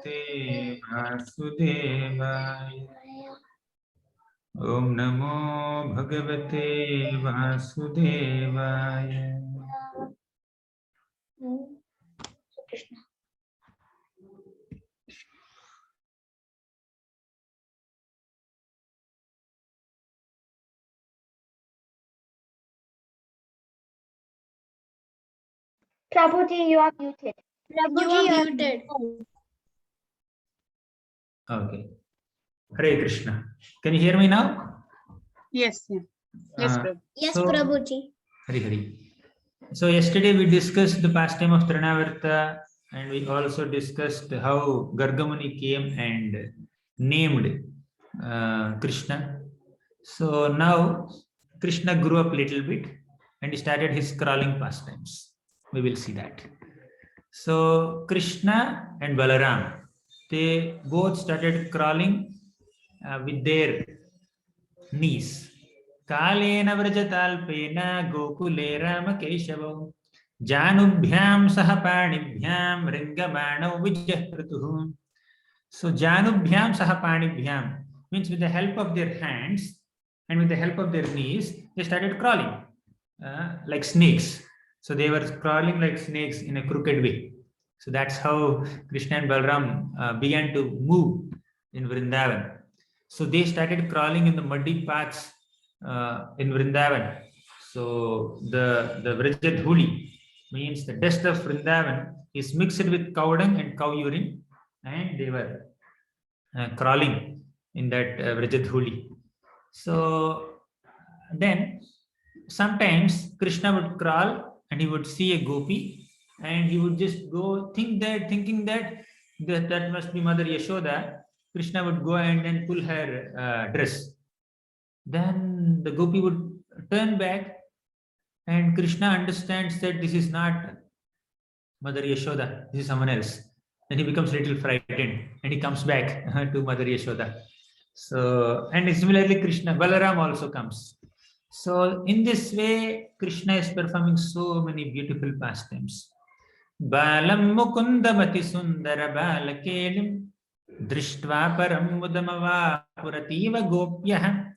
Bhagavate Vasudevaya. Om Namo Bhagavate Vasudevaya. Krishna. Prabhuji, you are muted. Prabhuji, you are muted. Okay. Hare Krishna. Can you hear me now? Yes, yes, Prabhu. Yes, So, Prabhuji. Hari Hari. So yesterday we discussed the pastime of Trinavarta, and we also discussed how Gargamuni came and named Krishna. So now Krishna grew up a little bit and he started his crawling pastimes. We will see that. So Krishna and Balaram, they both started crawling with their knees. Kalena vrajatalpena gokule rama keshavam janubhyam sahapanibhyam ringamanau vijyahratuhu. So janubhyam sahapanibhyam means with the help of their hands and with the help of their knees, they started crawling like snakes. So they were crawling like snakes in a crooked way. So that's how Krishna and Balaram began to move in Vrindavan. So they started crawling in the muddy paths in Vrindavan. So the Vrajadhuli means the dust of Vrindavan is mixed with cow dung and cow urine, and they were crawling in that Vrajadhuli. So then sometimes Krishna would crawl and he would see a gopi and he would just go thinking that must be Mother Yashoda. Krishna would go and then pull her dress. Then the gopi would turn back and Krishna understands that this is not Mother Yashoda, this is someone else. Then he becomes a little frightened and he comes back to Mother Yashoda. So, and similarly Balaram also comes. So in this way, Krishna is performing so many beautiful pastimes. Balam mukundamati sundara balakelim drishtva param mudamava purativa gopyah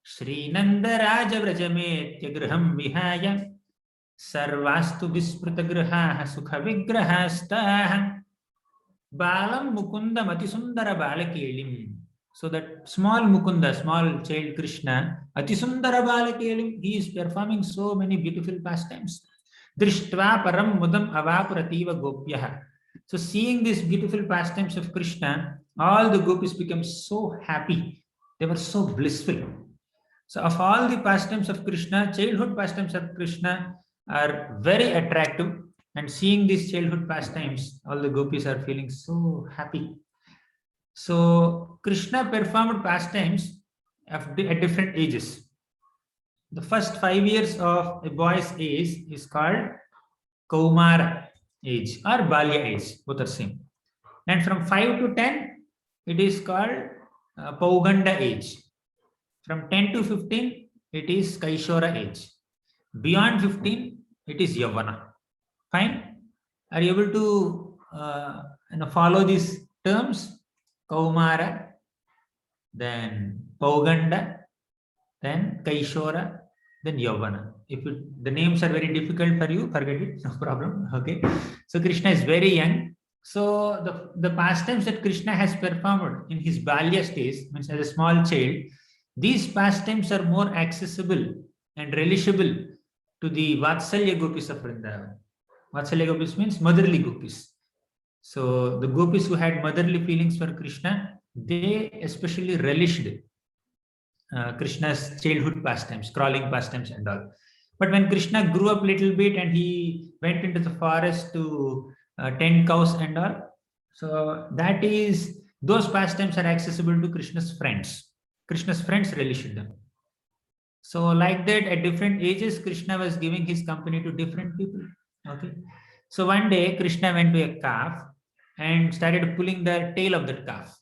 Srinanda Raja Vrajametya Graham Vihaya Sarvastu Vispruta Graha Sukha Vigrahastah Balam Mukunda Matisundara Balakelim. So that small Mukunda, small child Krishna, Atisundara Balakelim, he is performing so many beautiful pastimes. Drishtva Param Mudam Avaprativa Gopyaha. So seeing these beautiful pastimes of Krishna, all the gopis become so happy. They were so blissful. So of all the pastimes of Krishna, childhood pastimes of Krishna are very attractive, and seeing these childhood pastimes, all the gopis are feeling so happy. So Krishna performed pastimes at different ages. The first 5 years of a boy's age is called Kaumara age or Balya age, both are same. And from 5 to 10, it is called Pauganda age. From 10 to 15, it is Kaishora age. Beyond 15, it is Yavana. Fine? Are you able to follow these terms? Kaumara, then Pauganda, then Kaishora, then Yavana. If the names are very difficult for you, forget it, no problem. Okay. So Krishna is very young. So the pastimes that Krishna has performed in his Balya stage, means as a small child, these pastimes are more accessible and relishable to the Vatsalya gopis of Vrindavan. Vatsalya gopis means motherly gopis. So the gopis who had motherly feelings for Krishna, they especially relished Krishna's childhood pastimes, crawling pastimes and all. But when Krishna grew up a little bit and he went into the forest to tend cows and all, so those pastimes are accessible to Krishna's friends. Krishna's friends relished them. So like that, at different ages, Krishna was giving his company to different people. Okay. So one day, Krishna went to a calf and started pulling the tail of that calf.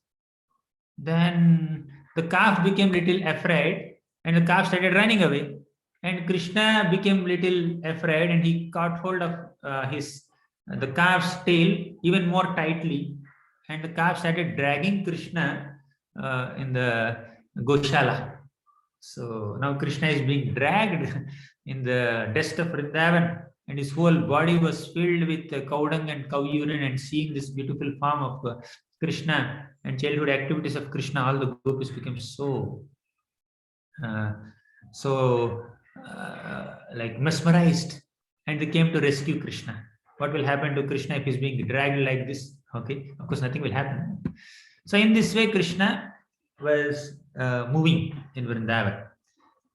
Then the calf became little afraid and the calf started running away. And Krishna became little afraid and he caught hold of the calf's tail even more tightly. and the calf started dragging Krishna in the Goshala. So now Krishna is being dragged in the dust of Vrindavan, and his whole body was filled with cow dung and cow urine. And seeing this beautiful form of Krishna and childhood activities of Krishna, all the gopis became so like mesmerized, and they came to rescue Krishna. What will happen to Krishna if he's being dragged like this? Okay, of course, nothing will happen. So in this way, Krishna was moving in Vrindavan.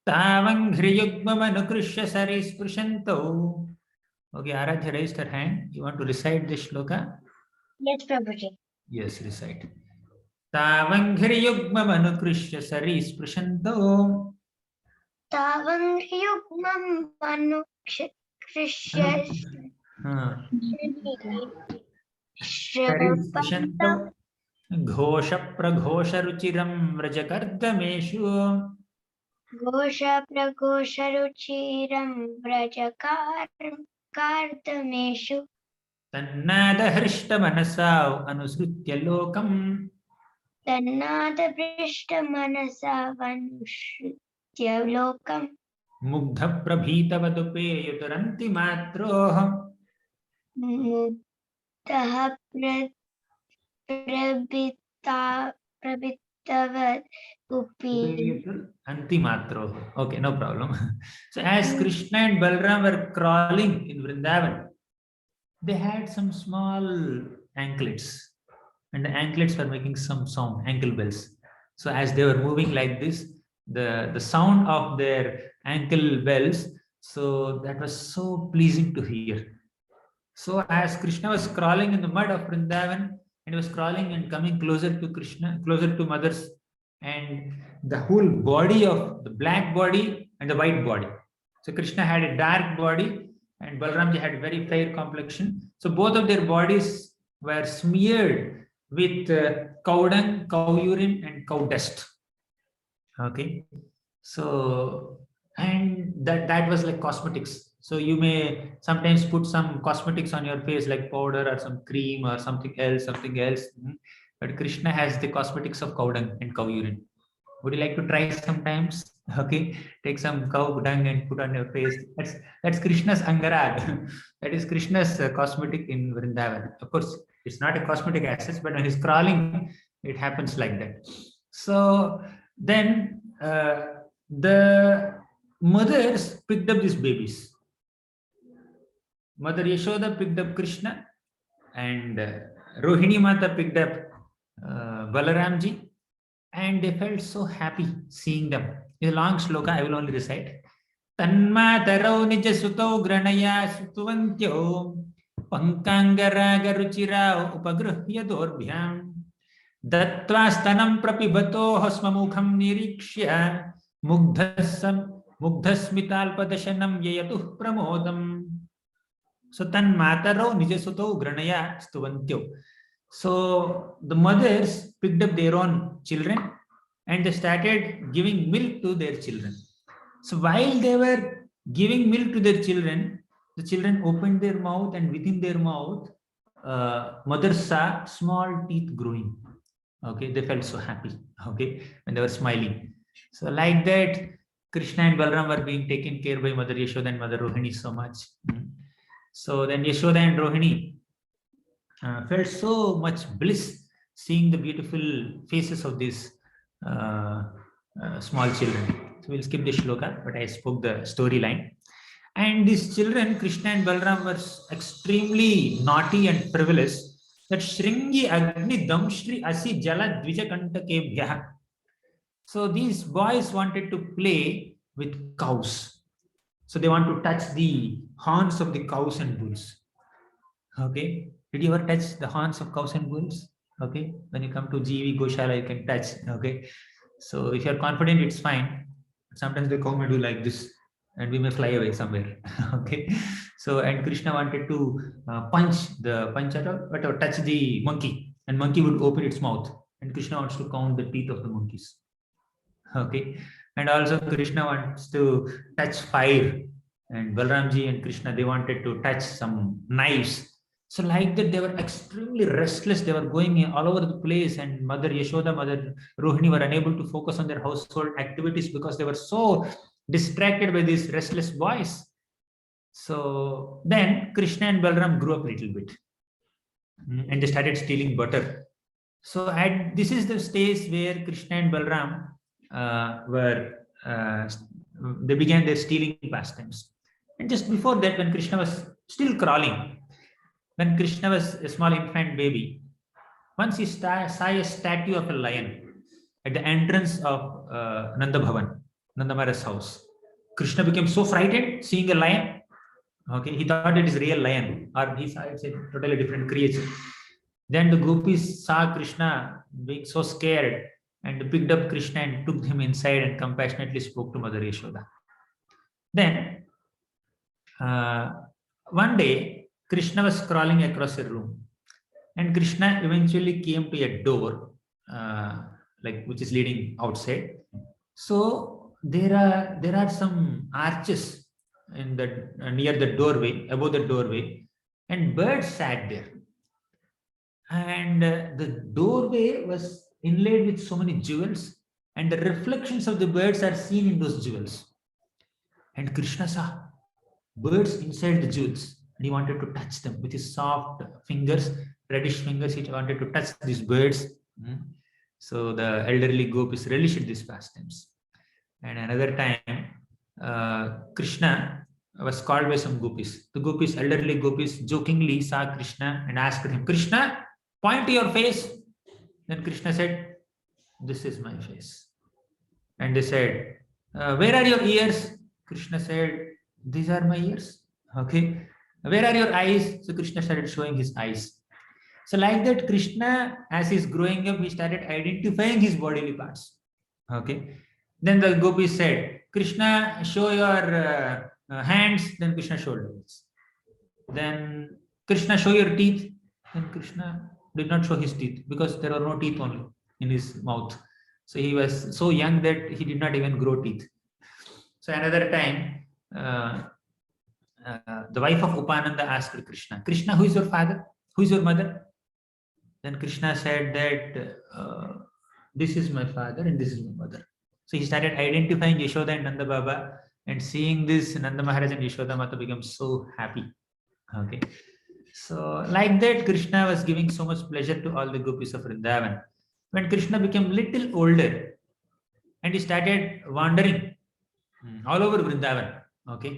Tavang Hriyugmamanukrishya Sarisprushanto. Okay, Aradhya raised her hand. You want to recite this shloka? Yes, Prabhuji. Yes, recite. Tavang Hriyugmamanukrishya Sarisprushanto. Tavang yugmam manukrishya Sarisprushanto. Ghosha praghosha ruchiram vrajakardameshu. Gosha pragosha ruchiram vrajakardameshu. Tannada hrishta manasav anusrutya lokam. Tannada prishta manasa vanushrutya lokam. Mugdha prabhita vadupe yuturanti matroha. Muddaha prabhitavat upi. Antimatro. Okay, no problem. So as Krishna and Balram were crawling in Vrindavan, they had some small anklets, and the anklets were making some sound, ankle bells. So as they were moving like this, the sound of their ankle bells, so that was so pleasing to hear. So as Krishna was crawling in the mud of Vrindavan, and he was crawling and coming closer to Krishna, closer to mothers, and the whole body of the black body and the white body. So Krishna had a dark body and Balramji had a very fair complexion. So both of their bodies were smeared with cow dung, cow urine, and cow dust. Okay. So, and that was like cosmetics. So you may sometimes put some cosmetics on your face, like powder or some cream or something else. But Krishna has the cosmetics of cow dung and cow urine. Would you like to try sometimes? Okay, take some cow dung and put on your face. That's Krishna's angarag. That is Krishna's cosmetic in Vrindavan. Of course, it's not a cosmetic as such, but when he's crawling, it happens like that. So then the mothers picked up these babies. Mother Yashoda picked up Krishna, and Rohini Mata picked up Balaramji, and they felt so happy seeing them. It's a long shloka, I will only recite. Tanmatarau nija sutau granaya sutuvantyo pankangaraga ruchirao upagruhya dorbhyam dattva stanam prapibato hosmamukham nirikshya mugdhasmitalpadashanam yayatuh pramodam. So tan matarau nijasuto granaya stuvantyo. So the mothers picked up their own children and they started giving milk to their children. So while they were giving milk to their children, the children opened their mouth, and within their mouth, mothers saw small teeth growing. Okay, they felt so happy. Okay, when they were smiling. So like that, Krishna and Balram were being taken care by Mother Yashoda and Mother Rohini so much. So then Yashoda and Rohini felt so much bliss seeing the beautiful faces of these small children. So we'll skip the shloka, but I spoke the storyline. And these children, Krishna and Balram, were extremely naughty and frivolous. That Shringi Agni Damshri Asi Jala Dvijakanta. So these boys wanted to play with cows. So they want to touch the horns of the cows and bulls. Okay. Did you ever touch the horns of cows and bulls? Okay. When you come to GV Goshala, you can touch. Okay. So if you're confident, it's fine. Sometimes the cow may do like this, and we may fly away somewhere. Okay. So, and Krishna wanted to touch the monkey, and monkey would open its mouth, and Krishna wants to count the teeth of the monkeys. Okay. And also Krishna wants to touch fire, and Balramji and Krishna, they wanted to touch some knives. So like that, they were extremely restless. They were going all over the place, and Mother Yashoda, Mother Rohini were unable to focus on their household activities because they were so distracted by these restless boys. So then Krishna and Balram grew up a little bit, and they started stealing butter. So this is the stage where Krishna and Balram they began their stealing pastimes. And just before that, when Krishna was still crawling, when Krishna was a small infant baby, once he saw a statue of a lion at the entrance of Nanda Bhavan, Nanda Maharaj's house. Krishna became so frightened seeing a lion. Okay, he thought it is real lion, or he saw it's a totally different creature. Then the gopis saw Krishna being so scared and picked up Krishna and took him inside and compassionately spoke to Mother Yashoda. Then one day, Krishna was crawling across a room, and Krishna eventually came to a door, which is leading outside. So there are some arches in the near the doorway, above the doorway, and birds sat there. And the doorway was inlaid with so many jewels, and the reflections of the birds are seen in those jewels. And Krishna saw birds inside the jewels, and he wanted to touch them with his soft fingers, reddish fingers. He wanted to touch these birds. So the elderly gopis relished these pastimes. And another time, Krishna was called by some gopis. The gopis, elderly gopis, jokingly saw Krishna and asked him, "Krishna, point to your face." Then Krishna said, "This is my face." And they said, "Where are your ears?" Krishna said, "These are my ears." Okay. "Where are your eyes?" So Krishna started showing his eyes. So like that, Krishna, as he's growing up, he started identifying his bodily parts. Okay. Then the gopis said, "Krishna, show your hands." Then Krishna showed hands. Then Krishna, show your teeth. Then Krishna did not show his teeth because there were no teeth only in his mouth. So he was so young that he did not even grow teeth. So another time, the wife of Upananda asked Krishna, "Krishna, who is your father? Who is your mother?" Then Krishna said that this is my father and this is my mother. So he started identifying Yashoda and Nanda Baba, and seeing this, Nanda Maharaj and Yashoda Mata became so happy. Okay. So like that, Krishna was giving so much pleasure to all the gopis of Vrindavan. When Krishna became little older, and he started wandering all over Vrindavan, okay,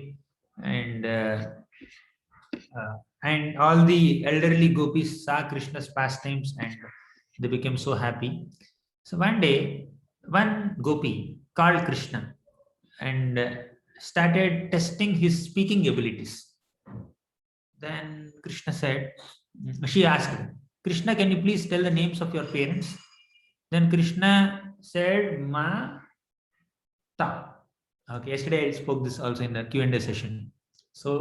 and all the elderly gopis saw Krishna's pastimes and they became so happy. So one day, one gopi called Krishna and started testing his speaking abilities. Then Krishna said, she asked him, "Krishna, can you please tell the names of your parents?" Then Krishna said, "Ma, Ta." Okay, yesterday I spoke this also in the Q&A session. So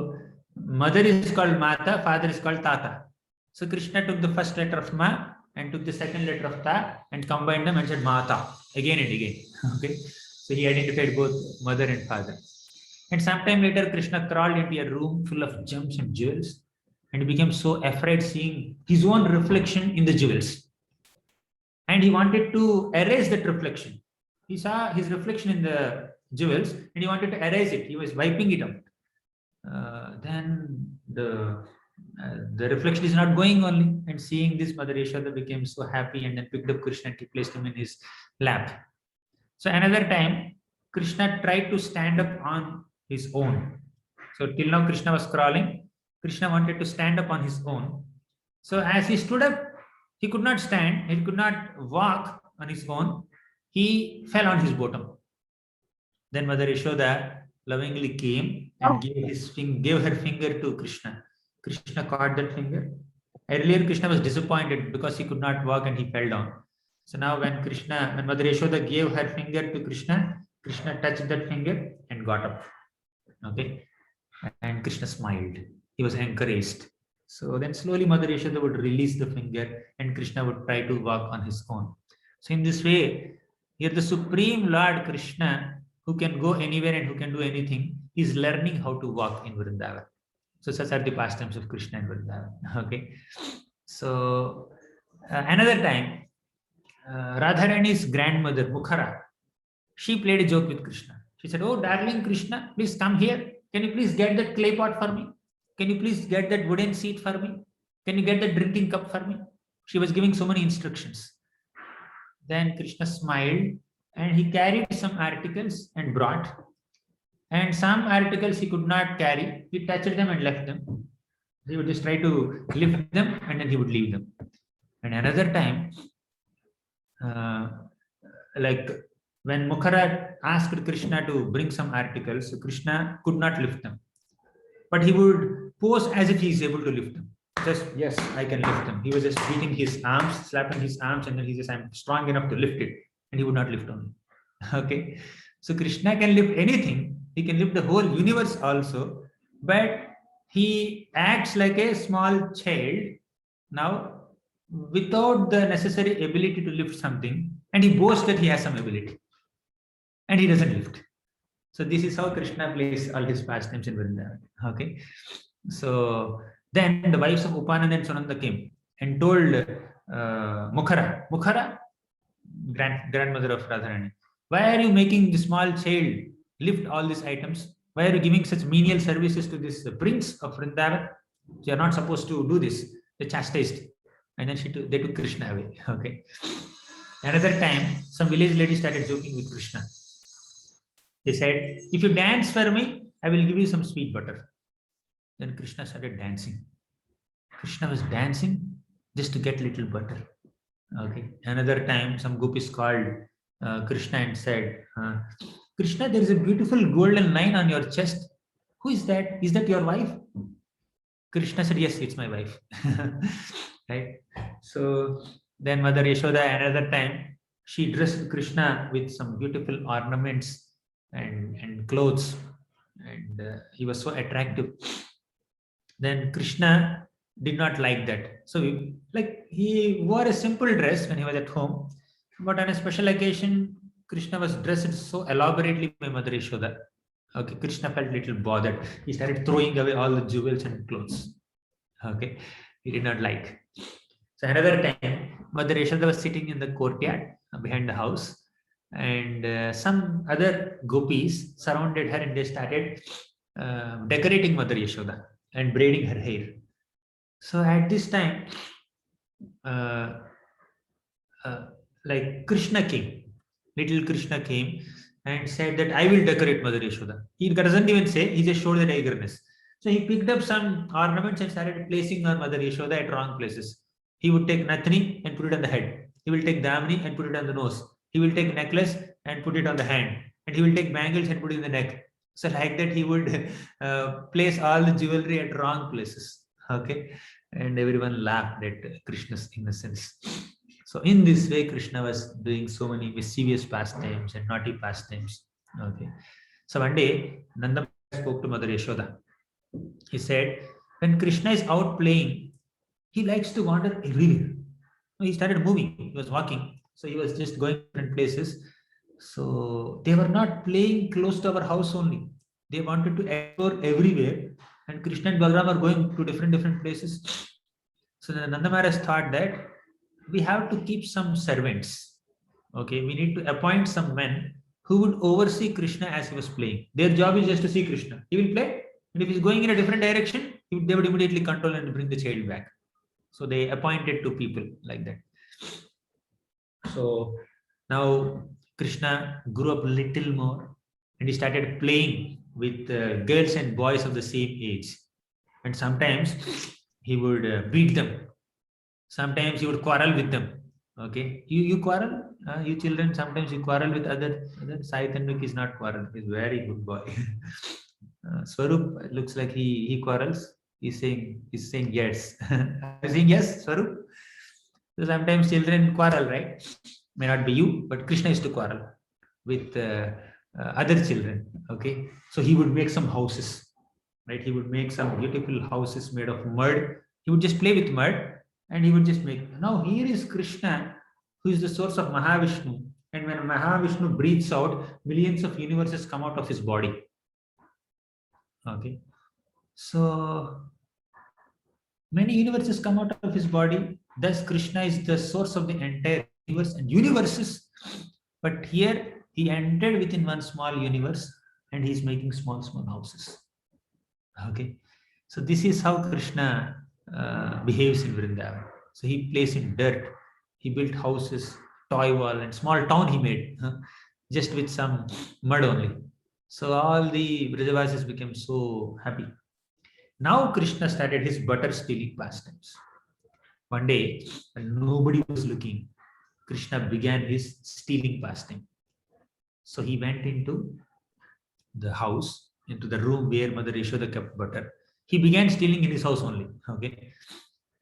mother is called Mata, father is called Tata. So Krishna took the first letter of Ma and took the second letter of Ta and combined them and said Mata again and again. Okay, so he identified both mother and father. And sometime later, Krishna crawled into a room full of gems and jewels, and he became so afraid seeing his own reflection in the jewels. And he wanted to erase that reflection. He saw his reflection in the jewels, and he wanted to erase it. He was wiping it out. Then the reflection is not going only, and seeing this, Mother Yashoda became so happy and then picked up Krishna and placed him in his lap. So another time, Krishna tried to stand up on his own. So till now Krishna was crawling. Krishna wanted to stand up on his own. So as he stood up, he could not stand, he could not walk on his own. He fell on his bottom. Then Mother Yashoda lovingly came and gave her finger to Krishna. Krishna caught that finger. Earlier Krishna was disappointed because he could not walk and he fell down. So now when Mother Yashoda gave her finger to Krishna, Krishna touched that finger and got up. Okay. And Krishna smiled. He was encouraged. So then slowly Mother Yashoda would release the finger and Krishna would try to walk on his own. So in this way, here the Supreme Lord Krishna, who can go anywhere and who can do anything, is learning how to walk in Vrindavan. So such are the pastimes of Krishna and Vrindavan. Okay. So another time, Radharani's grandmother Mukhara, she played a joke with Krishna. She said, "Oh, darling Krishna, please come here. Can you please get that clay pot for me? Can you please get that wooden seat for me? Can you get that drinking cup for me?" She was giving so many instructions. Then Krishna smiled and he carried some articles and brought. And some articles he could not carry. He touched them and left them. He would just try to lift them and then he would leave them. And another time, like when Mukhara asked Krishna to bring some articles, Krishna could not lift them. But he would pose as if he is able to lift them. Just, yes, I can lift them. He was just beating his arms, slapping his arms, and then he says, I'm strong enough to lift it. And he would not lift only. Okay. So Krishna can lift anything. He can lift the whole universe also. But he acts like a small child now without the necessary ability to lift something. And he boasts that he has some ability. And he doesn't lift. So this is how Krishna plays all his pastimes in Vrindavan. Okay. So then the wives of Upananda and Sunanda came and told Mukhara, grandmother of Radharani, why are you making the small child lift all these items? Why are you giving such menial services to this prince of Vrindavan? You are not supposed to do this. They chastised. And then they took Krishna away. Okay. Another time, some village lady started joking with Krishna. They said, if you dance for me, I will give you some sweet butter. Then Krishna started dancing. Krishna was dancing just to get little butter. Okay. Another time, some gopis called Krishna and said, Krishna, there is a beautiful golden line on your chest. Who is that? Is that your wife? Krishna said, yes, it's my wife. Right. So then Mother Yashoda, another time, she dressed Krishna with some beautiful ornaments and clothes, and he was so attractive. Then Krishna did not like that. So he wore a simple dress when he was at home, but on a special occasion, Krishna was dressed so elaborately by Mother Yashoda. Okay, Krishna felt a little bothered. He started throwing away all the jewels and clothes. Okay, he did not like. So another time, Mother Yashoda was sitting in the courtyard behind the house, and some other gopis surrounded her and they started decorating Mother Yashoda and braiding her hair. So at this time, like Krishna came, little Krishna came and said that I will decorate Mother Yashoda. He doesn't even say, he just showed that eagerness. So he picked up some ornaments and started placing on Mother Yashoda at wrong places. He would take Nathani and put it on the head. He will take Damani and put it on the nose. He will take necklace and put it on the hand. And he will take bangles and put it in the neck. So like that, he would place all the jewelry at wrong places. Okay. And everyone laughed at Krishna's innocence. So in this way, Krishna was doing so many mischievous pastimes and naughty pastimes. Okay. So one day, Nanda spoke to Mother Yashoda. He said, when Krishna is out playing, he likes to wander everywhere. He started moving. He was walking. So he was just going to different places. So they were not playing close to our house only. They wanted to explore everywhere. And Krishna and Balaram are going to different places. So the Nanda Maharaj thought that we have to keep some servants. Okay, we need to appoint some men who would oversee Krishna as he was playing. Their job is just to see Krishna. He will play. And if he's going in a different direction, they would immediately control and bring the child back. So they appointed 2 people like that. So now Krishna grew up a little more and he started playing with girls and boys of the same age. And sometimes he would beat them. Sometimes he would quarrel with them. Okay, you quarrel, you children. Sometimes you quarrel with other. Sai Tanduk is not quarrel. He's very good boy. Swarup looks like he quarrels. He's saying yes. Are you saying yes, Swarup? So sometimes children quarrel, right? May not be you, but Krishna used to quarrel with other children. Okay, so he would make some houses, right? He would make some beautiful houses made of mud. He would just play with mud and he would just make. Now here is Krishna, who is the source of Mahavishnu. And when Mahavishnu breathes out, millions of universes come out of his body. Okay. So many universes come out of his body. Thus, Krishna is the source of the entire universe and universes. But here he entered within one small universe and he's making small houses. Okay. So this is how Krishna behaves in Vrindavan. So he plays in dirt. He built houses, toy wall, and small town he made, just with some mud only. So all the Brajavasis became so happy. Now Krishna started his butter stealing pastimes. One day, when nobody was looking, Krishna began his stealing pastime. So he went into the house, into the room where Mother Yashoda kept butter. He began stealing in his house only. Okay,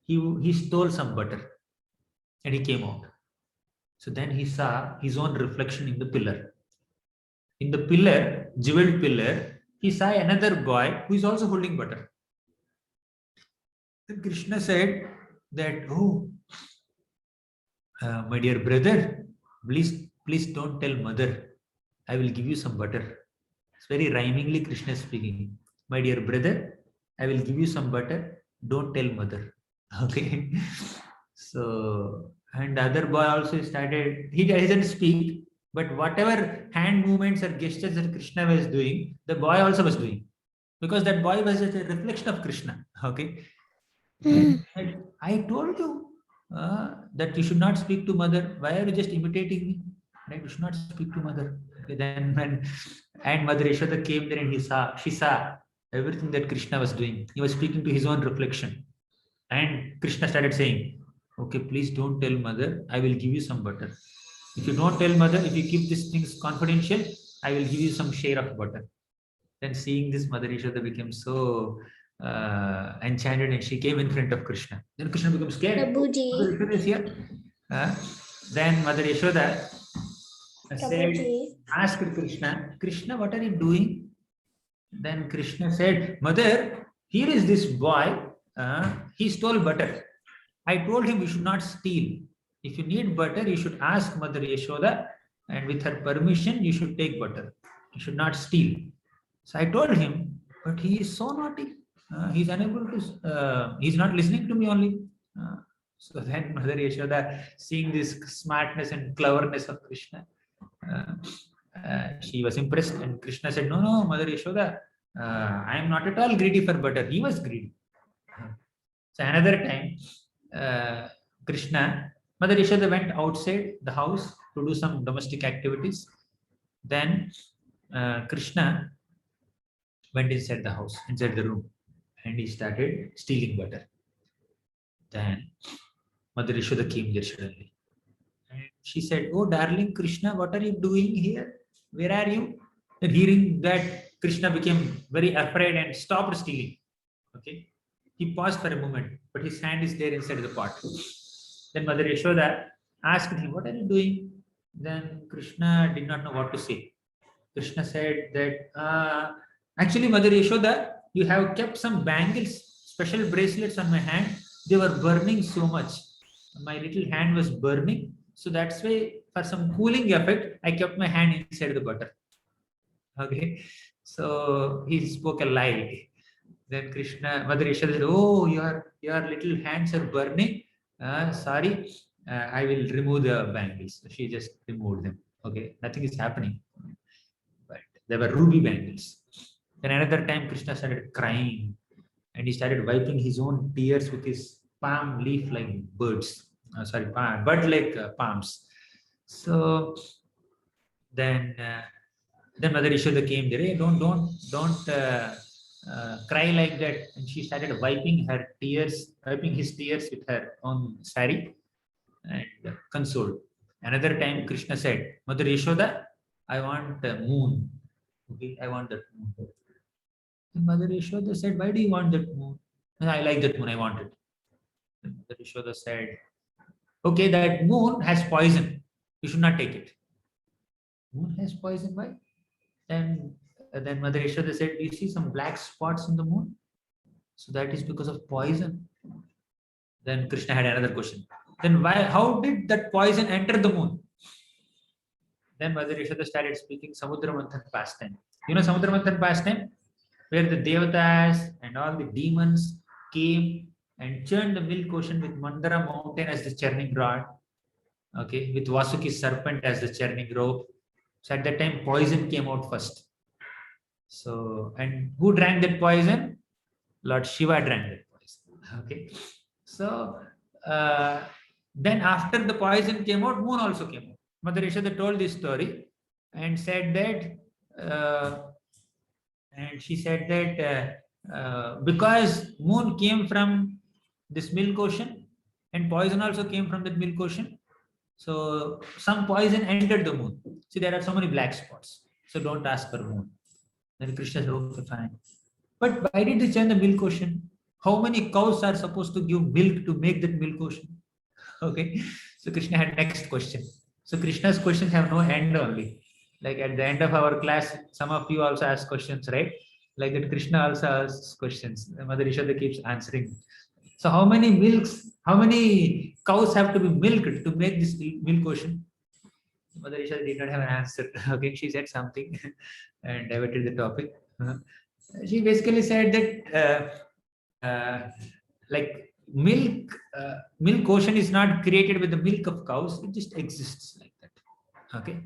he stole some butter, and he came out. So then he saw his own reflection in the pillar. In the pillar, jeweled pillar, he saw another boy who is also holding butter. Then Krishna said that, "Oh, my dear brother, please don't tell mother. I will give you some butter." It's very rhymingly Krishna speaking. My dear brother, I will give you some butter. Don't tell mother. Okay. So, and the other boy also started, he doesn't speak, but whatever hand movements or gestures that Krishna was doing, the boy also was doing. Because that boy was a reflection of Krishna. Okay. Then I told you that you should not speak to mother. Why are you just imitating me? Right? You should not speak to mother. Okay, then when and Mother Yashoda came there and she saw everything that Krishna was doing. He was speaking to his own reflection. And Krishna started saying, "Okay, please don't tell mother. I will give you some butter. If you don't tell mother, if you keep these things confidential, I will give you some share of butter." Then seeing this, Mother Yashoda became so enchanted and she came in front of Krishna. Then Krishna became scared. Prabhuji. Mother Yashoda is here. Then Mother Yashoda said, asked Krishna, "Krishna, what are you doing?" Then Krishna said, "Mother, here is this boy. He stole butter. I told him you should not steal. If you need butter, you should ask Mother Yashoda, and with her permission, you should take butter. You should not steal." So I told him, but he is so naughty. He's unable to, he's not listening to me only. So then Mother Yashoda, seeing this smartness and cleverness of Krishna, she was impressed. And Krishna said, "No, no, Mother Yashoda, I am not at all greedy for butter." He was greedy. So another time, Mother Yashoda went outside the house to do some domestic activities. Then Krishna went inside the house, inside the room, and he started stealing butter. Then Mother Yashoda came there suddenly. And she said, "Oh, darling Krishna, what are you doing here? Where are you?" And hearing that, Krishna became very afraid and stopped stealing. Okay. He paused for a moment, but his hand is there inside the pot. Then Mother Yashoda asked him, "What are you doing?" Then Krishna did not know what to say. Krishna said that, "Actually, Mother Yashoda, you have kept some bangles, special bracelets on my hand. They were burning so much. My little hand was burning. So that's why, for some cooling effect, I kept my hand inside the butter." Okay. So he spoke a lie. Then Mother Yashoda said, "Oh, your little hands are burning. Sorry, I will remove the bangles." She just removed them. Okay, nothing is happening. But they were ruby bangles. Then another time, Krishna started crying, and he started wiping his own tears with his palm leaf like birds. Bud like palms. So then Mother Yashoda came there. "Hey, don't cry like that." And she started wiping his tears with her own sari and consoled. Another time, Krishna said, "Mother Yashoda, I want a moon. Okay, I want that moon." And Mother Yashoda said, "Why do you want that moon?" "I like that moon. I want it." And Mother Yashoda said, "Okay, that moon has poison. You should not take it." "Moon has poison? Why?" Then Mother Yashoda said, "You see some black spots in the moon? So that is because of poison." Then Krishna had another question. Then why? How did that poison enter the moon? Then Mother Yashoda started speaking Samudra Manthan pastime. You know Samudra Manthan pastime? where the devatas and all the demons came and churned the milk ocean with Mandara mountain as the churning rod, okay, with Vasuki's serpent as the churning rope. So at that time, poison came out first. So, and who drank that poison? Lord Shiva drank that poison. Okay. So, uh, then after the poison came out, moon also came out. Mother Yashoda told this story and said that, and she said that because moon came from this milk ocean and poison also came from that milk ocean, so some poison entered the moon. See, there are so many black spots. So don't ask for moon. Then Krishna said, okay, fine. But why did they change the milk ocean? How many cows are supposed to give milk to make that milk ocean? Okay. So Krishna had next question. So Krishna's questions have no end only. Like at the end of our class, some of you also ask questions, right? Like that Krishna also asks questions. Mother Yashoda keeps answering. So how many milks, how many cows have to be milked to make this milk ocean? Mother Yashoda did not have an answer. Okay, she said something and diverted the topic. She basically said that like milk ocean is not created with the milk of cows, it just exists like that. Okay,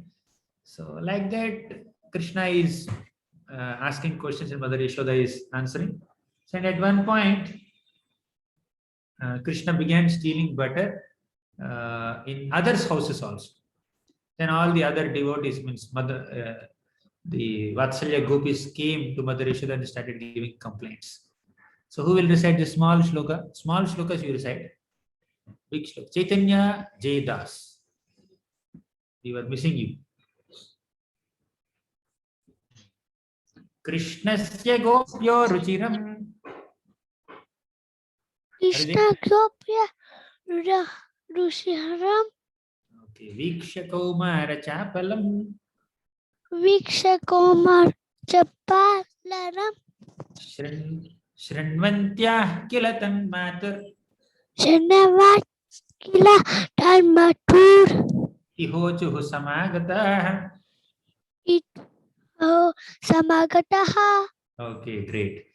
so like that Krishna is asking questions and Mother Yashoda is answering. So, and at one point Krishna began stealing butter in others houses also. Then all the other devotees, means mother the Vatsalya gopis, came to Mother Yashoda and started giving complaints. So who will recite the small shloka? Small shlokas you recite. Big shloka. Chaitanya Jaydas. We were missing you. Krishnasya gopyo ruchiram. Krishna Gopya Rushiharam Okay. Viksha Kaumara Chapalam. Viksha Komar Chapalaram Shrinvantya Kilatan Matur. Shanavat Kila Tanmatur Ihochuhu Samagata. Ito Samagataha. Okay, great.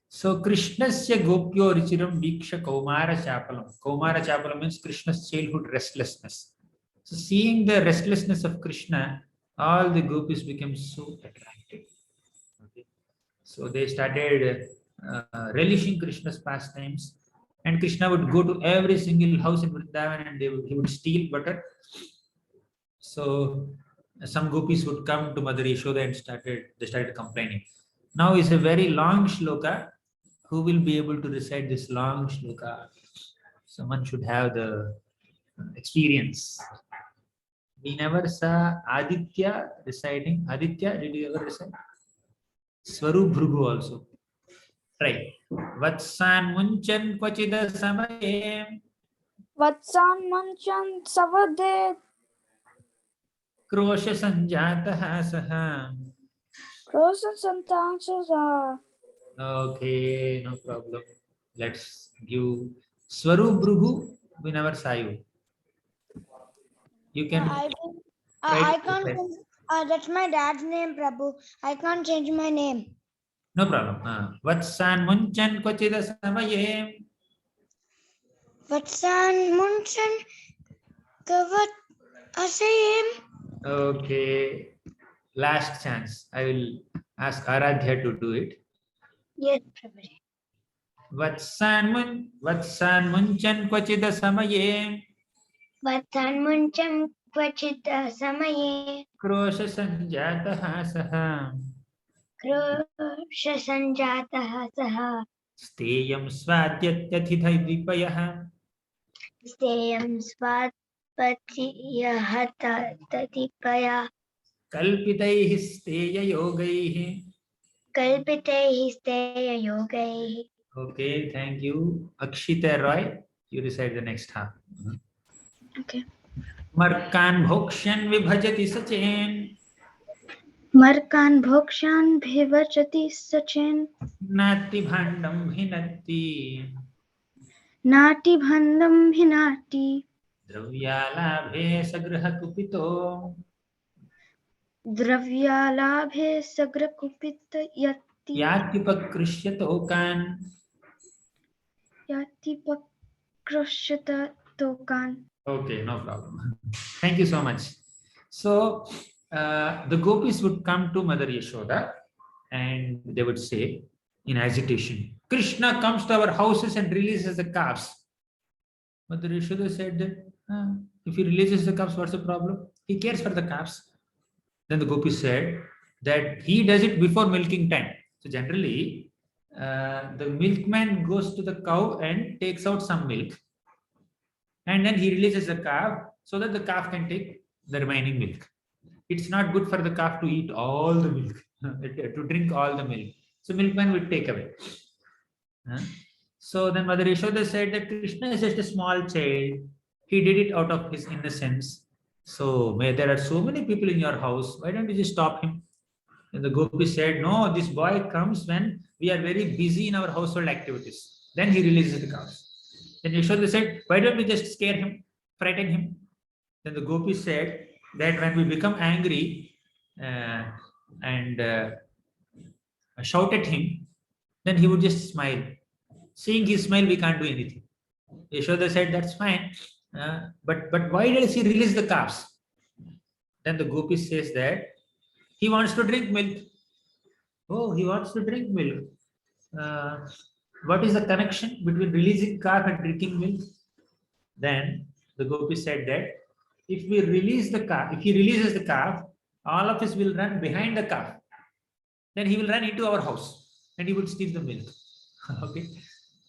So Krishnasya gopyo richiram viksha kaumara chapalam. Kaumara chapalam means Krishna's childhood restlessness. So seeing the restlessness of Krishna, all the gopis became so attracted. Okay. So they started relishing Krishna's pastimes, and Krishna would go to every single house in Vrindavan and he would steal butter. So some gopis would come to Mother Yashoda and they started complaining. Now is a very long shloka. Who will be able to recite this long shloka? Someone should have the experience. We never saw Aditya reciting. Aditya, did you ever recite? Swarup Bhrugu also. Try. Vatsan munchan kvachida samaye Vatsan manchan savade krosha sanjataha saha. Rosa Santansa. Okay, no problem. Let's give Swarup Bhrugu. We never saw you. You can I can't. That's my dad's name, Prabhu. I can't change my name. no problem. Vatsan munchan kvachida samaye. Vatsan Munchan Kavat Asayim. Okay. Last chance. I will ask Aradhya to do it. Yes, Prabhu. Vatsan munchan kvachida samaye. Vatan Muncham Kvachita Samaye Krosha sanjataha saha. Krosha Sanjataha Saha Steyam svadyatyathithai dipayah. Steyam Svatpatiyahata Tatipaya Kalpitaihi steya yogaihi. Kalpitehi Steya Yogai. Okay, thank you. Akshita Roy, you recite the next half. Okay. Markan bhokshan vibhajati sachen. Markan Bhokshan Bhivachati Sachin Nati bhandam bhinati. Nati Bhandam Hinati Dravyalabhe sagraha kupito. Dravyalabhe Sagrakupita Yat Yatipakrishyat okan. Yatipakrishyata tokan. Okay, no problem. Thank you so much. So the gopis would come to Mother Yashoda and they would say in agitation, Krishna comes to our houses and releases the calves. Mother Yashoda said that if he releases the calves, what's the problem? He cares for the calves. Then the gopis said that he does it before milking time. So generally, the milkman goes to the cow and takes out some milk, and then he releases the calf so that the calf can take the remaining milk. It's not good for the calf to eat all the milk, to drink all the milk. So milkman will take away. So then Mother Yashoda said that Krishna is just a small child. He did it out of his innocence. So there are so many people in your house. Why don't you just stop him? And the gopi said, no, this boy comes when we are very busy in our household activities. Then he releases the cows. Then Yashoda said, why don't we just scare him, frighten him? Then the gopi said that when we become angry and shout at him, then he would just smile. Seeing his smile, we can't do anything. Yashoda said, that's fine. But why does he release the calves? Then the gopi says that he wants to drink milk. Oh, he wants to drink milk. What is the connection between releasing calf and drinking milk? Then the gopi said that if we release the calf, if he releases the calf, all of us will run behind the calf. Then he will run into our house and he would steal the milk. Okay.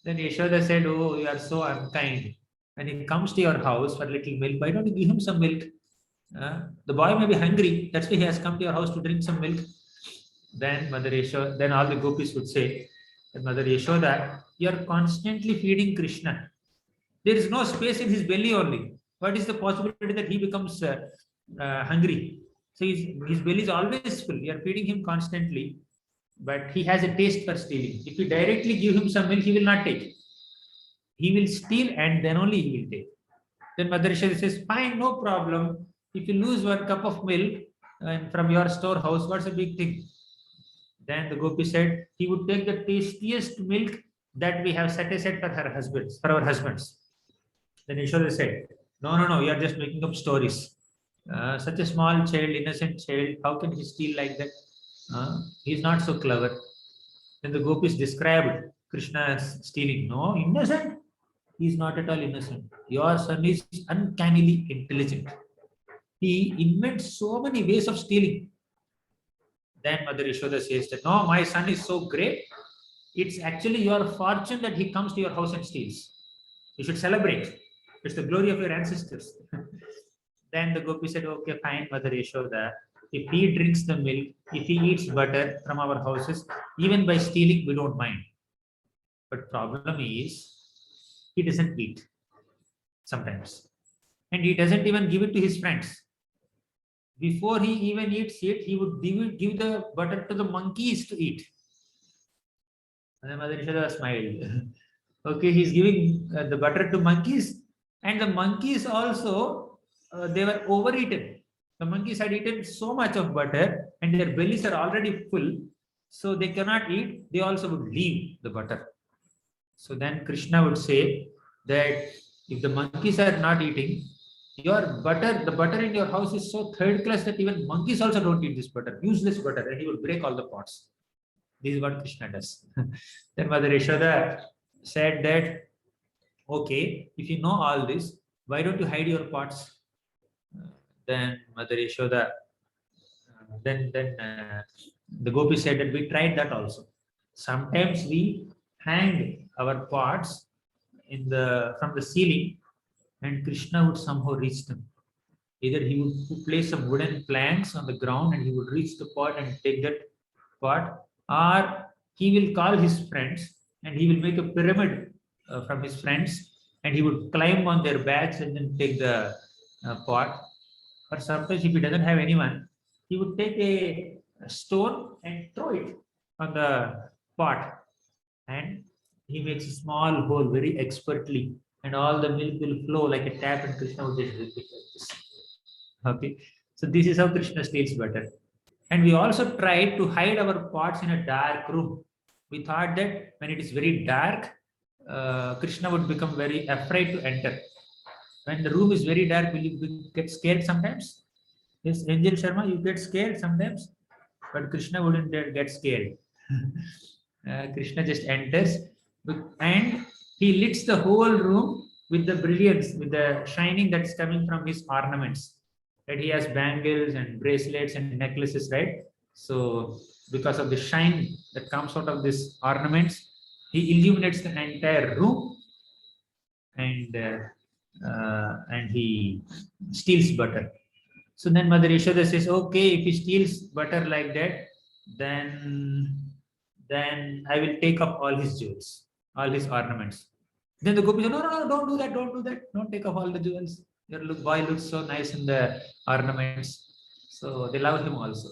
Then Yashoda said, oh, you are so unkind. When he comes to your house for a little milk, why don't you give him some milk? The boy may be hungry. That's why he has come to your house to drink some milk. Then Mother Yashoda, then all the gopis would say, Mother Yashoda, you are constantly feeding Krishna. There is no space in his belly only. What is the possibility that he becomes hungry? So his belly is always full. You are feeding him constantly, but he has a taste for stealing. If you directly give him some milk, he will not take. He will steal and then only he will take. Then Mother Yashoda says, fine, no problem. If you lose 1 cup of milk from your storehouse, what's a big thing? Then the gopi said he would take the tastiest milk that we have set aside for our husbands. Then Yashoda said, no, you are just making up stories. Such a small child, innocent child, how can he steal like that? He is not so clever. Then the gopis described Krishna as stealing. No, innocent? He is not at all innocent. Your son is uncannily intelligent. He invents so many ways of stealing. Then Mother Yashoda says that, no, my son is so great. It's actually your fortune that he comes to your house and steals. You should celebrate. It's the glory of your ancestors. Then the gopi said, okay, fine, Mother Yashoda. If he drinks the milk, if he eats butter from our houses, even by stealing, we don't mind. But problem is, he doesn't eat sometimes. And he doesn't even give it to his friends. Before he even eats it, he would give the butter to the monkeys to eat. And then Mother Yashoda smiled. Okay, he's giving the butter to monkeys, and the monkeys also, they were overeaten. The monkeys had eaten so much of butter and their bellies are already full, so they cannot eat. They also would leave the butter. So then Krishna would say that if the monkeys are not eating, the butter in your house is so third class that even monkeys also don't eat this butter, useless butter, and he will break all the pots. This is what Krishna does. Then Mother Yashoda said that, okay, if you know all this, why don't you hide your pots? Then Mother Yashoda, then the gopi said that we tried that also. Sometimes we hang our pots from the ceiling, and Krishna would somehow reach them. Either he would place some wooden planks on the ground and he would reach the pot and take that pot, or he will call his friends and he will make a pyramid from his friends and he would climb on their backs and then take the pot. Or sometimes if he doesn't have anyone, he would take a stone and throw it on the pot, and he makes a small hole very expertly, and all the milk will flow like a tap, and Krishna would just drink it like this. Okay, so this is how Krishna steals butter. And we also tried to hide our pots in a dark room. We thought that when it is very dark, Krishna would become very afraid to enter. When the room is very dark, will you get scared sometimes? Yes, Angel Sharma, you get scared sometimes, but Krishna wouldn't get scared. Krishna just enters and he lights the whole room with the brilliance, with the shining that's coming from his ornaments. Right? He has bangles and bracelets and necklaces, right? So because of the shine that comes out of these ornaments, he illuminates the entire room, and he steals butter. So then Mother Yashoda says, okay, if he steals butter like that, then I will take up all his jewels, all his ornaments. Then the gopis say, no, no, no, don't do that, don't do that. Don't take off all the jewels. Your boy looks so nice in the ornaments. So they love him also.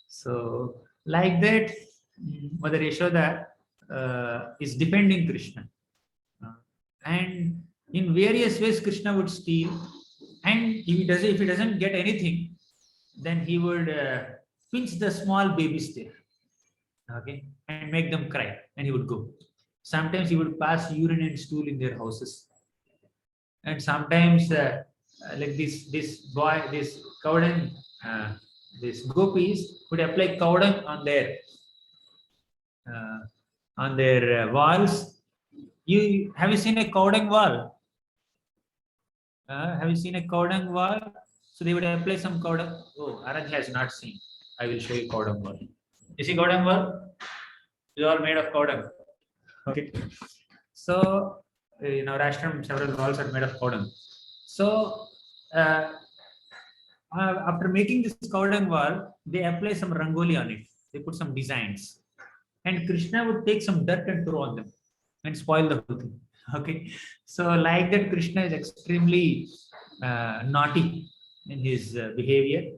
So like that, Mother Yashoda is defending Krishna. And in various ways, Krishna would steal. And if he doesn't get anything, then he would pinch the small babies there, okay, and make them cry, and he would go. Sometimes he would pass urine and stool in their houses, and sometimes like this cow dung, these gopis would apply cow dung uh, on their walls. Have you seen a cow dung wall? Have you seen a cow dung wall? So they would apply some cow dung. Oh, Aradhya has not seen. I will show you cow dung wall. You see cow dung wall? It's all made of cow dung. Okay. So in our ashram, several walls are made of cow dung. So after making this cow dung wall, they apply some rangoli on it. They put some designs, and Krishna would take some dirt and throw on them and spoil the whole thing. Okay, so like that, Krishna is extremely naughty in his behavior,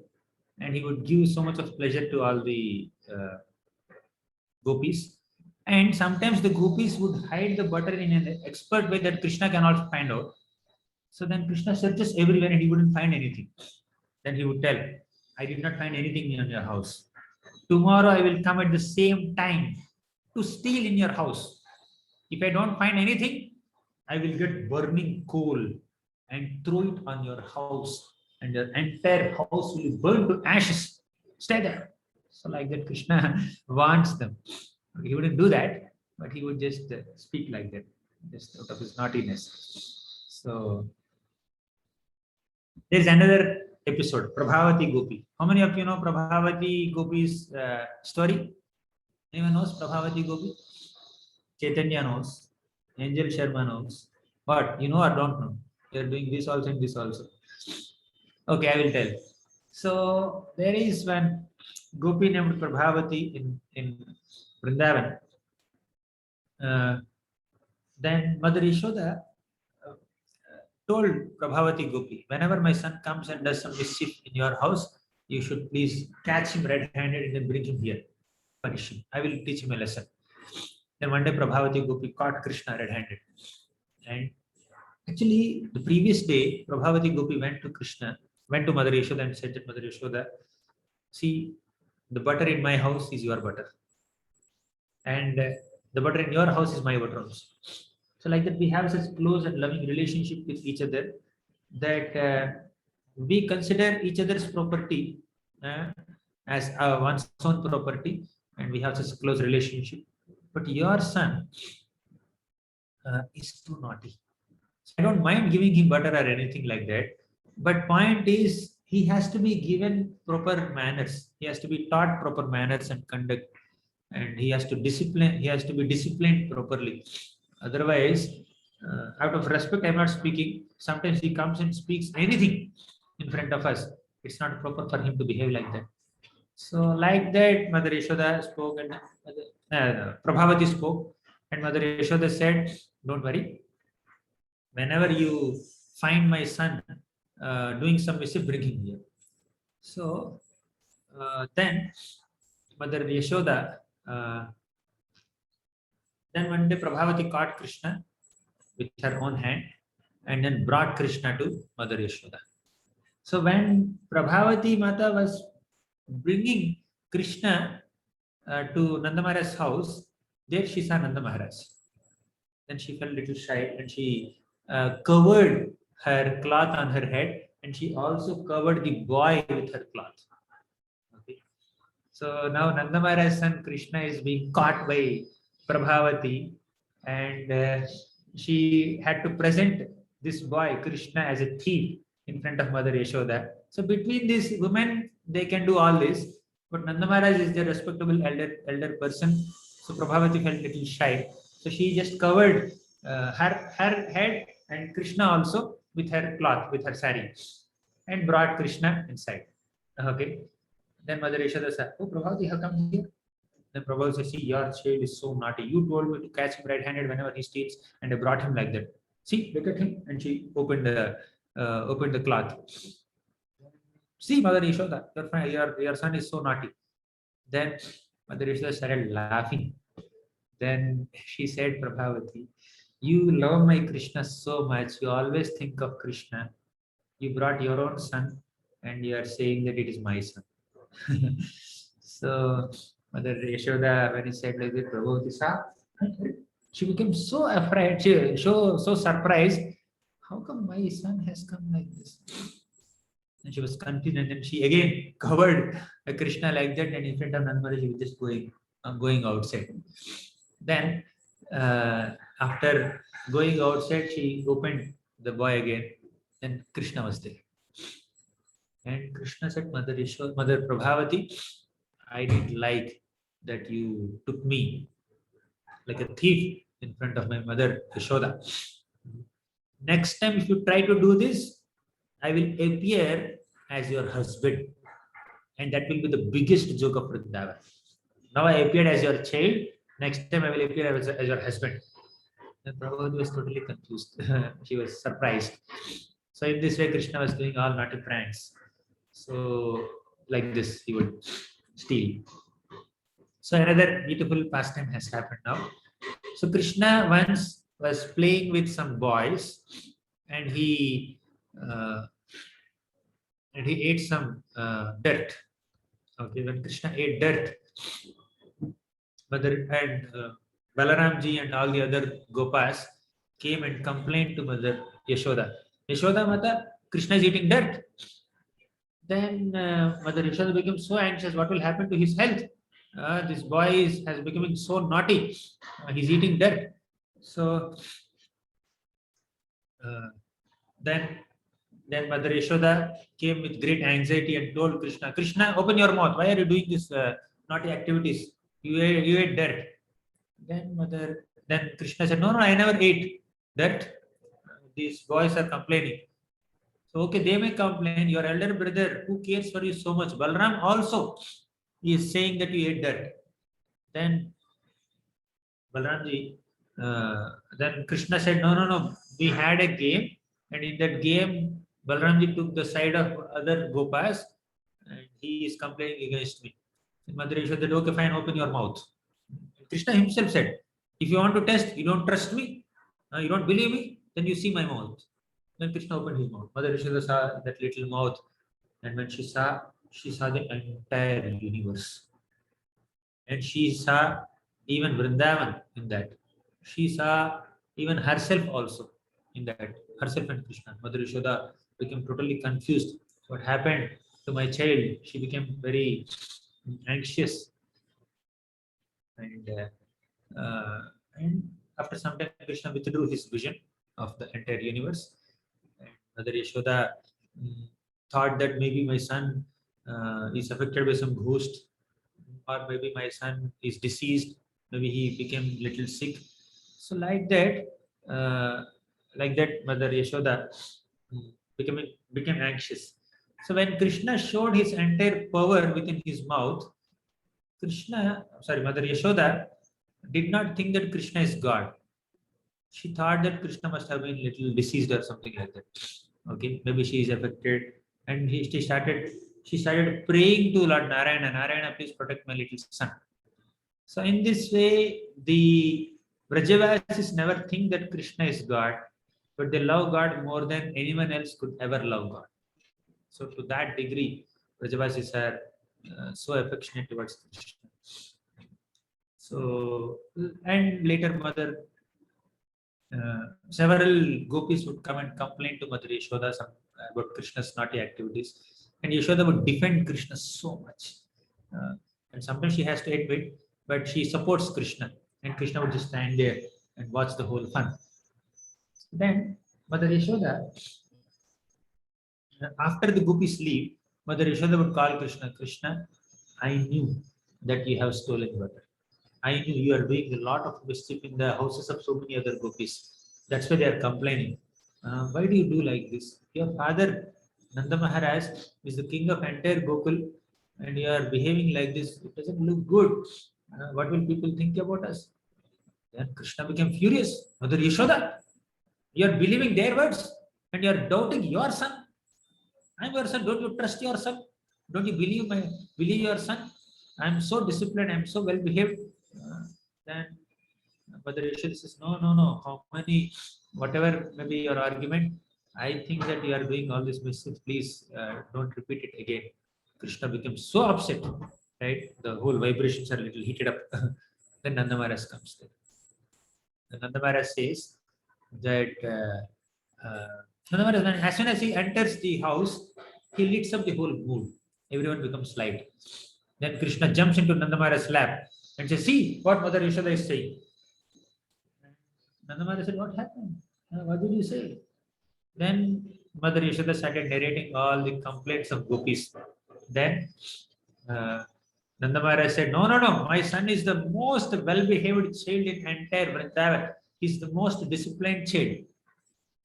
and he would give so much of pleasure to all the gopis. And sometimes the gopis would hide the butter in an expert way that Krishna cannot find out. So then Krishna searches everywhere and he wouldn't find anything. Then he would tell, I did not find anything in your house. Tomorrow I will come at the same time to steal in your house. If I don't find anything, I will get burning coal and throw it on your house, and your entire house will be burned to ashes. Stay there. So like that, Krishna warns them. He wouldn't do that, but he would just speak like that, just out of his naughtiness. So there's another episode, Prabhavati Gopi. How many of you know Prabhavati Gopi's story? Anyone knows Prabhavati Gopi? Chaitanya knows. Angel Sharma knows. What? You know or don't know? You're doing this also and this also. Okay, I will tell. So there is one Gopi named Prabhavati in Vrindavan. Then Mother Yashoda told Prabhavati Gopi, whenever my son comes and does some mischief in your house, you should please catch him red-handed and then bring him here. Punish him. I will teach him a lesson. Then one day Prabhavati Gopi caught Krishna red-handed. And actually, the previous day, Prabhavati Gopi went to Mother Yashoda and said that, Mother Yashoda, see, the butter in my house is your butter. And the butter in your house is my butter also. So like that, we have such close and loving relationship with each other that we consider each other's property as one's own property, and we have such a close relationship. But your son is too naughty. I don't mind giving him butter or anything like that. But point is, he has to be given proper manners. He has to be taught proper manners and conduct, and he has to be disciplined properly. Otherwise, out of respect, I'm not speaking. Sometimes he comes and speaks anything in front of us. It's not proper for him to behave like that. So like that, Mother Yashoda spoke and Prabhavati spoke, and Mother Yashoda said, don't worry. Whenever you find my son doing some mischief, bring him here. So then Mother Yashoda, then one day Prabhavati caught Krishna with her own hand and then brought Krishna to Mother Yashoda. So when Prabhavati Mata was bringing Krishna to Nanda Maharaj's house, there she saw Nanda Maharaj. Then she felt a little shy and she covered her cloth on her head, and she also covered the boy with her cloth. Okay. So now Nanda Maharaj's son Krishna is being caught by Prabhavati, and she had to present this boy Krishna as a thief in front of Mother Yashoda. So between these women, they can do all this, but Nanda Maharaj is the respectable elder person. So Prabhavati felt little shy. So she just covered her head and Krishna also with her cloth, with her sari, and brought Krishna inside. Okay. Then Mother Yashoda said, "Oh, Prabhavati, how come here?" Then Prabhupada says, "See, your child is so naughty. You told me to catch him red-handed whenever he steals, and I brought him like that. See, look at him." And she opened the cloth. "See, Mother Yashoda, your son is so naughty." Then Mother Yashoda started laughing. Then she said, "Prabhavati, you love my Krishna so much. You always think of Krishna. You brought your own son, and you are saying that it is my son." So Mother Yashoda, when he said like this, Prabhu saw, she became so afraid, so surprised. How come my son has come like this? And she was confused, and then she again covered Krishna like that, and in front of Nandamari, she was just going outside. Then after going outside, she opened the boy again, and Krishna was there. And Krishna said, Mother Prabhavati, I didn't like that you took me like a thief in front of my mother Yashoda. Next time, if you try to do this, I will appear as your husband, and that will be the biggest joke of Vrindavan. Now I appeared as your child. Next time, I will appear as your husband. And Prabhupada was totally confused. She was surprised. So in this way, Krishna was doing all naughty pranks. So like this, he would steal. So another beautiful pastime has happened now. So Krishna once was playing with some boys, and he ate some dirt. Okay, when Krishna ate dirt, Mother and Balaramji and all the other Gopas came and complained to Mother Yashoda. Yashoda Mata, Krishna is eating dirt. Then Mother Yashoda became so anxious. What will happen to his health? This boy has becoming so naughty. He's eating dirt. So then Mother Yashoda came with great anxiety and told Krishna, "Krishna, open your mouth. Why are you doing this naughty activities? You ate dirt." Then Krishna said, "No, I never ate dirt. These boys are complaining." So okay, they may complain. Your elder brother, who cares for you so much, Balram also is saying that you ate dirt. Then Balramji, then Krishna said, no. We had a game, and in that game, Balramji took the side of other Gopas, and he is complaining against me. And Mother Yashoda said, "Okay, fine, open your mouth." Krishna himself said, "If you want to test, you don't trust me, you don't believe me, then you see my mouth." Then Krishna opened his mouth. Mother Yashoda saw that little mouth, and when she saw the entire universe. And she saw even Vrindavan in that. She saw even herself also in that. Herself and Krishna. Mother Yashoda became totally confused. What happened to my child? She became very anxious. And after some time, Krishna withdrew his vision of the entire universe. And Mother Yashoda thought that maybe my son is affected by some ghost, or maybe my son is deceased, maybe he became little sick. So like that Mother Yashoda became anxious. So when Krishna showed his entire power within his mouth, Mother Yashoda did not think that Krishna is God. She thought that Krishna must have been little deceased or something like that. Okay, maybe she is affected, and she started praying to Lord Narayana. Narayana, please protect my little son. So in this way, the Vrajavasis never think that Krishna is God, but they love God more than anyone else could ever love God. So to that degree, Vrajavasis are so affectionate towards Krishna. So, and later mother, several gopis would come and complain to Mother Yashoda about Krishna's naughty activities, and Yashoda would defend Krishna so much. And sometimes she has to admit, but she supports Krishna, and Krishna would just stand there and watch the whole fun. Then Mother Yashoda, after the gopis leave, Mother Yashoda would call Krishna, Krishna, I knew that you have stolen butter. I knew you are doing a lot of mischief in the houses of so many other gopis. That's why they are complaining. Why do you do like this? Your father, Nanda Maharaj, is the king of entire Gokul, and you are behaving like this. It doesn't look good. What will people think about us? Then Krishna became furious. Mother Yashoda, you are believing their words and you are doubting your son. I'm your son. Don't you trust your son? Don't you believe your son? I'm so disciplined. I'm so well behaved. Then Mother Yashoda says, no, no, no. How many, whatever may be your argument, I think that you are doing all this mistakes. Please don't repeat it again. Krishna becomes so upset, right? The whole vibrations are a little heated up. Then Nanda Maharaj comes there. The Nanda Maharaj says that Nanda Maharaj, as soon as he enters the house, he lights up the whole mood. Everyone becomes light. Then Krishna jumps into Nanda Maharaj's lap and says, see what Mother Yashoda is saying. Nanda Maharaj said, what happened? What did you say? Then Mother Yashoda started narrating all the complaints of gopis. Then Nanda Maharaj said, no, no, no, my son is the most well-behaved child in entire Vrindavan. He's the most disciplined child.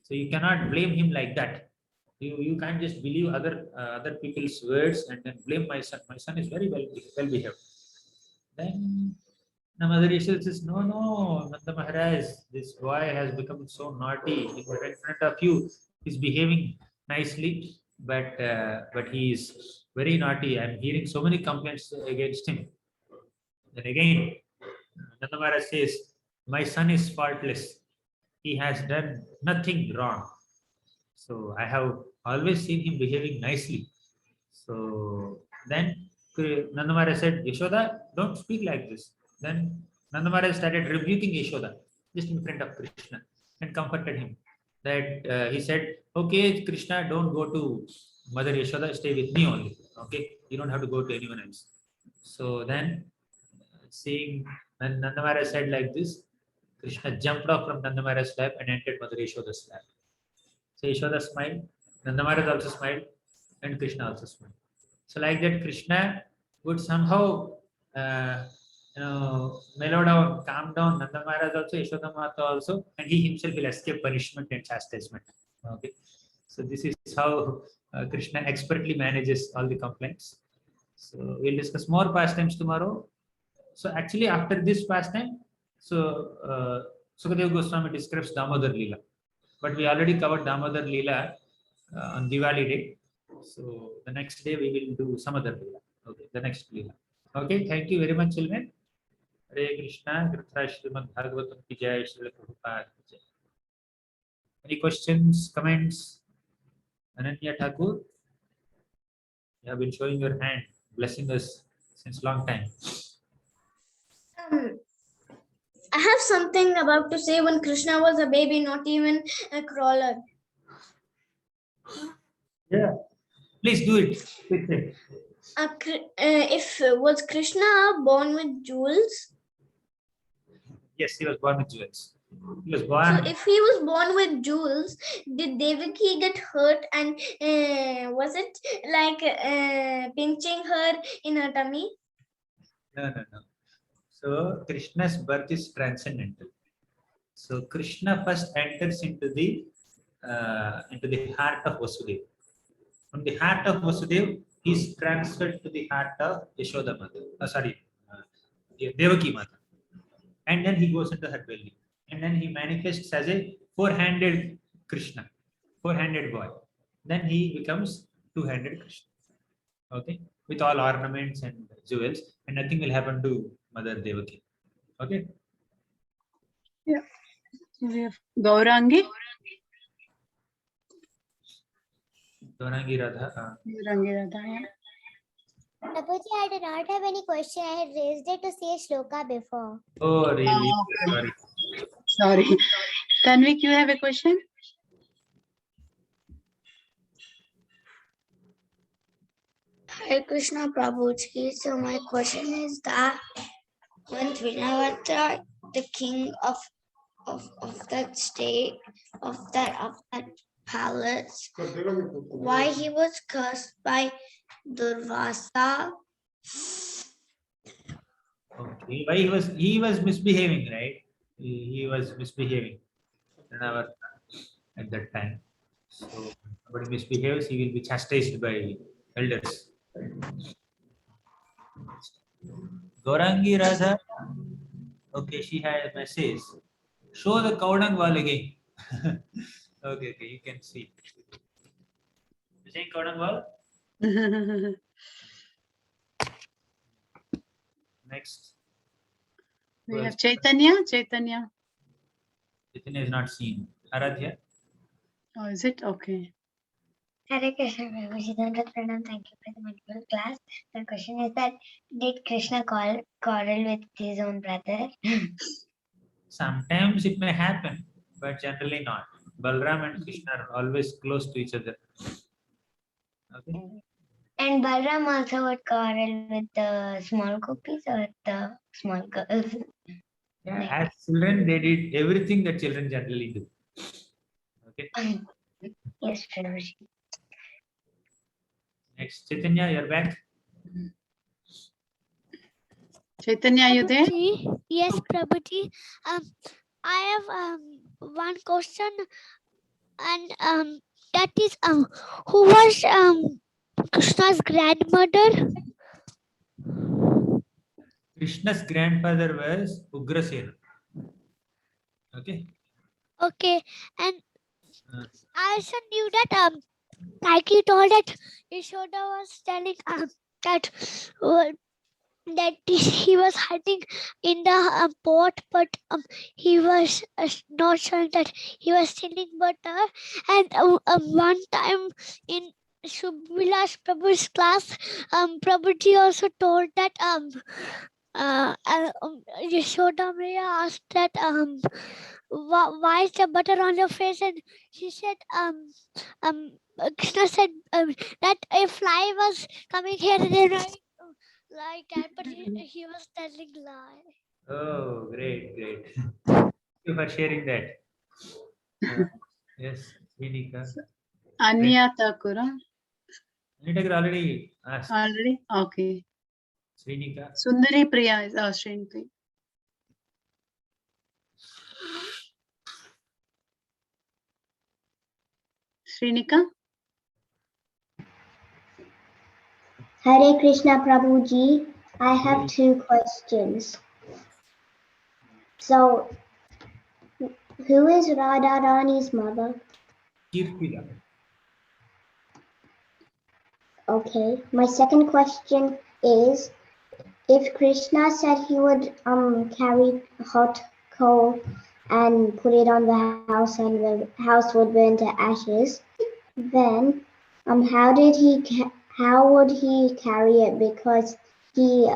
So you cannot blame him like that. You can't just believe other people's words and then blame my son. My son is very well behaved. Then Mother Yashoda says, no, no, Nanda Maharaj, this boy has become so naughty. In front of you, he's behaving nicely, but he is very naughty. I'm hearing so many complaints against him. Then again, Nanda Maharaj says, my son is faultless. He has done nothing wrong. So I have always seen him behaving nicely. So then Nanda Maharaj said, Yashoda, don't speak like this. Then Nanda Maharaj started rebuking Yashoda just in front of Krishna and comforted him. That he said, okay, Krishna, don't go to Mother Yashoda, stay with me only. Okay, you don't have to go to anyone else. So then, seeing when Nanda Maharaj said like this, Krishna jumped off from Nanda Maharaj's lap and entered Mother Yashoda's lap. So Yashoda smiled, Nanda Maharaj also smiled, and Krishna also smiled. So like that, Krishna would somehow, mellow down, calm down. Nanda Maharaj also, Yashoda Mata also, and he himself will escape punishment and chastisement. Okay, so this is how Krishna expertly manages all the complaints. So we'll discuss more pastimes tomorrow. So actually, after this pastime, so Sukadeva Goswami describes Damodar Leela, but we already covered Damodar Leela on Diwali day. So the next day we will do some other Leela. Okay, the next Leela. Okay, thank you very much, children. Hare Krishna, Gratha Srimad Bhagavatam ki jai, Srila Prabhupada ki jai. Any questions, comments? Ananya Thakur, you have been showing your hand, blessing us since long time. I have something about to say. When Krishna was a baby, not even a crawler. Yeah, please do it. Quickly. If was Krishna born with jewels? Yes, he was born with jewels. He was born. So if he was born with jewels, did Devaki get hurt, and was it like pinching her in her tummy? No. So Krishna's birth is transcendental. So Krishna first enters into the heart of Vasudeva. From the heart of Vasudeva, he is transferred to the heart of Yashoda Mata. Devaki Mata. And then he goes into her belly. And then he manifests as a four-handed Krishna, four-handed boy. Then he becomes two-handed Krishna. Okay, with all ornaments and jewels, and nothing will happen to Mother Devaki. Okay. Yeah. We have Gaurangi. Gaurangi Radha. Gaurangi Radha. Yeah. Prabhuji, I do not have any question. I had raised it to see a shloka before. Oh, really? Okay. Sorry. Sorry. Tanvik, you have a question? Hare Krishna Prabhuji. So my question is that when Trinavata, the king of that state, of that palace, why he was cursed by Durvasa? Okay. Why he was misbehaving, right? He was misbehaving at that time. So when somebody misbehaves, he will be chastised by elders. Gaurangi Radha. Okay, she had a message. Show the Kaudang wall again. Okay, you can see. You saying Kaudang wall? Next. We have Chaitanya. Chaitanya. Chaitanya is not seen. Aradhya. Oh, is it? Okay. Hare Krishna Prabhuji, Pranam. Thank you for the wonderful class. The question is that did Krishna quarrel with his own brother? Sometimes it may happen, but generally not. Balram and Krishna are always close to each other. Okay. And Balram also would quarrel with the small gopis or the small girls. Yeah, as children, they did everything that children generally do. Okay. Yes, Prabhuji. Next, Chaitanya, you're back. Chaitanya, are you there? Prabhuji, yes, Prabhuji. I have one question, and that is who was Krishna's grandmother? Krishna's grandfather was Ugrasena. Okay. Okay, and Uh, I also knew that like you told that Yashoda was telling that that he was hiding in the pot, but he was not showing that he was stealing butter. And one time in Subhilash Prabhu's class, Prabhuji also told that Yashoda Maya asked that why is the butter on your face, and she said Krishna said that a fly was coming here, and then like that, but he was telling lie. oh, great. Thank you for sharing that. Yes, Vinika. Anya Thakura. Vinika already asked. Already? Okay. Srinika. Sundari Priya is Sriniki. Srinika? Hare Krishna Prabhuji, I have two questions. So, who is Radharani's mother? Kirtila. Okay. My second question is, if Krishna said he would carry hot coal and put it on the house and the house would burn to ashes, then how would he carry it? Because he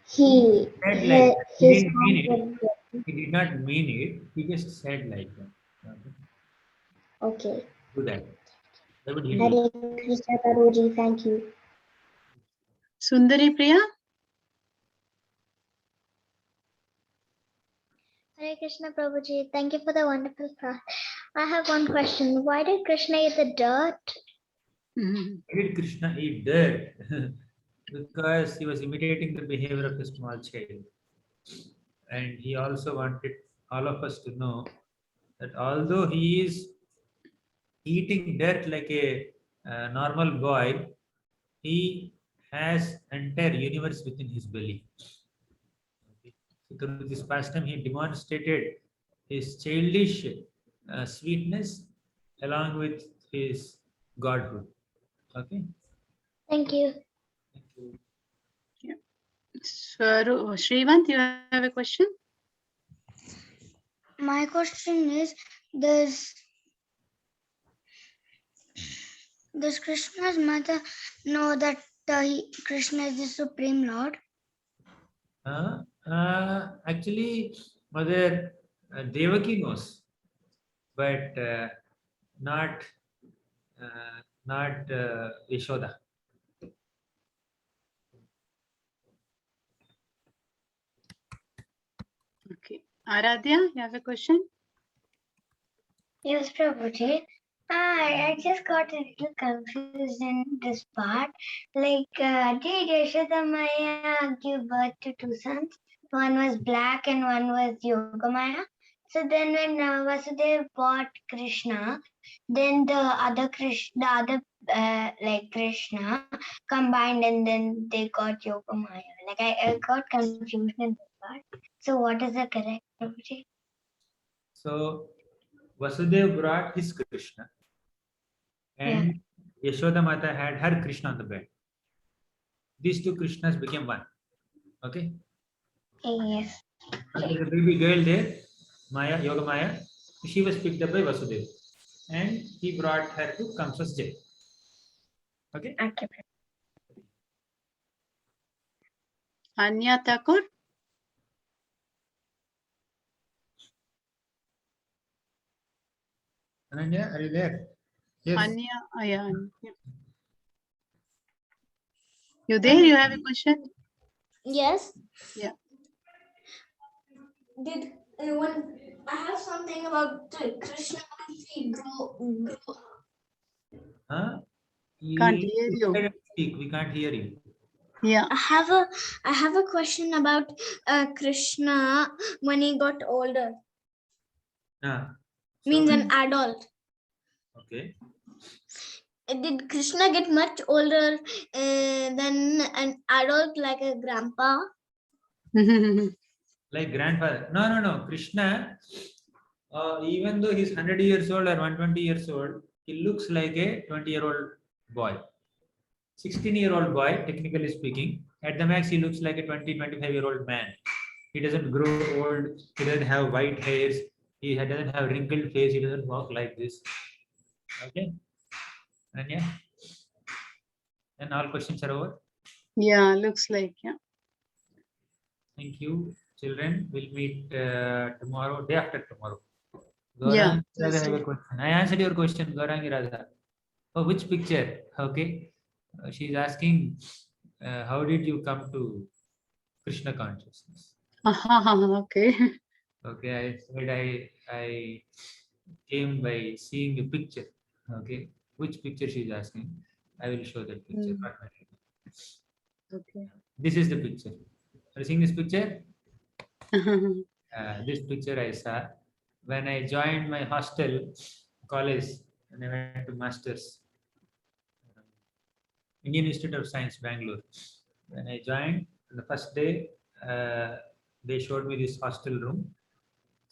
Said like that. He his didn't mean hand it. would He did not mean it. He just said like that. okay. Do that. Why would he do it? Hare Krishna Prabhuji, thank you. Sundari Priya? Hare Krishna Prabhuji, thank you for the wonderful class. I have one question. Why did Krishna eat the dirt? Why did Krishna eat dirt? Because he was imitating the behavior of a small child. And he also wanted all of us to know that although he is eating dirt like a normal boy, he has entire universe within his belly. Okay. So through this pastime, he demonstrated his childish sweetness along with his godhood. Okay. Thank you. Thank you. Shrivant, you have a question? My question is, does Does Krishna's mother know that Krishna is the Supreme Lord? Actually, Mother Devaki knows, but not Yashoda. Okay. Aradhya, you have a question? Yes, Prabhuji. I just got a little confused in this part. Like, did Yashoda Maya give birth to two sons? One was black and one was Yogamaya. So then when Vasudeva bought Krishna, then the other Krishna combined and then they got Yogamaya. Like I got confused in this part. So what is the correct, Prabhuji? So Vasudeva brought his Krishna, and Yashoda Mata had her Krishna on the bed. These two Krishnas became one. Okay. Yes. And there's a baby girl there, Maya, Yoga Maya. She was picked up by Vasudeva, and he brought her to Kamsa's jail. Okay. Okay. Anya Thakur? Ananya, are you there? Yes. Anya, yeah. Anya. You there? You have a question? Yes. Yeah. Did when I have something about Krishna when he grew up. Huh? Can't hear you. Speak. We can't hear you. Yeah. I have a question about Krishna when he got older. Means an adult. Okay. Did Krishna get much older than an adult, like a grandpa? Like grandfather. No. Krishna, even though he's 100 years old or 120 years old, he looks like a 20-year-old boy. 16-year-old boy, technically speaking. At the max, he looks like a 25-year-old man. He doesn't grow old. He doesn't have white hairs. He doesn't have wrinkled face. He doesn't walk like this. Okay. And yeah. And all questions are over. Yeah, looks like, yeah. Thank you, children. We'll meet tomorrow, day after tomorrow. Yeah, Gaurang, I have a question. I answered your question, Gaurangi Radha. Oh, which picture? Okay. She's asking, how did you come to Krishna consciousness? Okay. Okay, I said I came by seeing a picture. Okay, which picture she's asking? I will show that picture. Not my name. Okay. This is the picture. Are you seeing this picture? This picture I saw when I joined my hostel college and I went to masters. Indian Institute of Science, Bangalore. When I joined, the first day, they showed me this hostel room.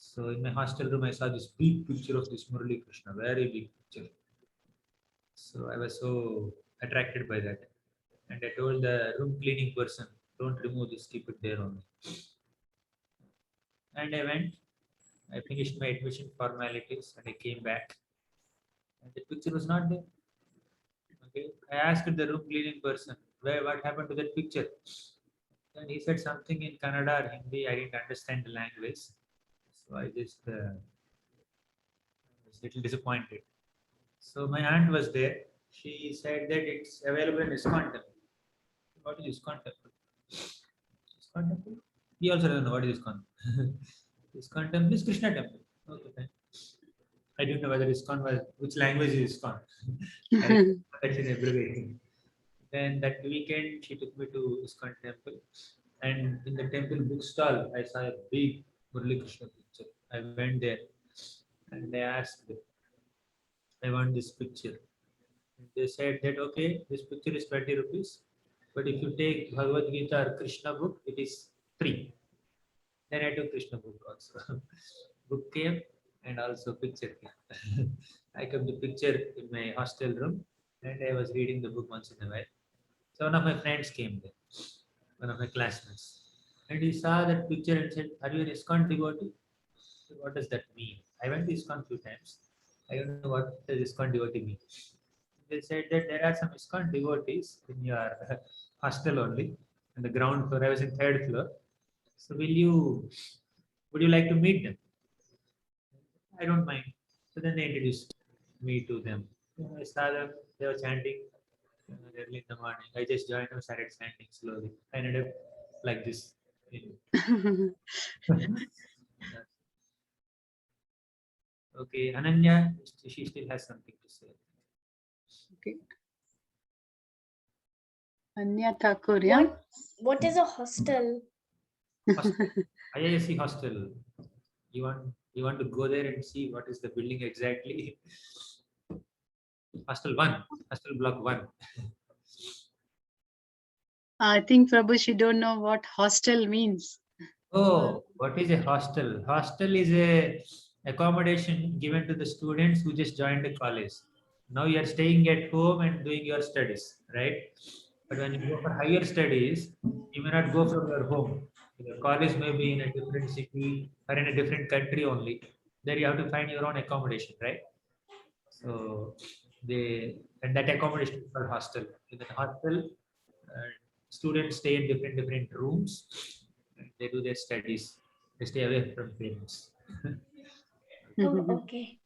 So in my hostel room, I saw this big picture of this Murali Krishna, very big picture. So I was so attracted by that. And I told the room cleaning person, don't remove this, keep it there only. And I went, I finished my admission formalities and I came back. And the picture was not there. Okay. I asked the room cleaning person, what happened to that picture? And he said something in Kannada or Hindi. I didn't understand the language. So I just was a little disappointed. So my aunt was there. She said that it's available in ISKCON Temple. What is ISKCON Temple? ISKCON Temple? He also doesn't know what is ISKCON. ISKCON Temple is Krishna Temple. Okay, fine. I didn't know whether ISKCON was, which language is ISKCON. That's an abbreviation. Then that weekend, she took me to ISKCON Temple. And in the temple bookstall, I saw a big Murali Krishna picture. I went there and they asked, I want this picture. And they said that, okay, this picture is 20 rupees. But if you take Bhagavad Gita or Krishna book, it is 3. Then I took Krishna book also. Book came and also picture came. I kept the picture in my hostel room and I was reading the book once in a while. So one of my friends came there, one of my classmates. And he saw that picture and said, are you an ISKCON devotee? What does that mean? I went to ISKCON few times. I don't know what does ISKCON devotee mean. they said that there are some ISKCON devotees in your hostel only, in the ground floor. I was in third floor. So would you like to meet them? I don't mind. So then they introduced me to them. I saw them, they were chanting early in the morning. I just joined and started chanting slowly. I ended up like this. Okay, Ananya, she still has something to say. Okay. Anya Thakur, yeah? What is a hostel? Hostel. IISc hostel. You want to go there and see what is the building exactly? Hostel 1, hostel block 1. I think Prabhu, she don't know what hostel means. Oh, what is a hostel? Hostel is a accommodation given to the students who just joined the college. Now you are staying at home and doing your studies, right? But when you go for higher studies, you may not go from your home. Your college may be in a different city or in a different country only. There you have to find your own accommodation, right? So and that accommodation is called hostel. In the hostel, students stay in different rooms. And they do their studies. They stay away from parents. Oh, okay.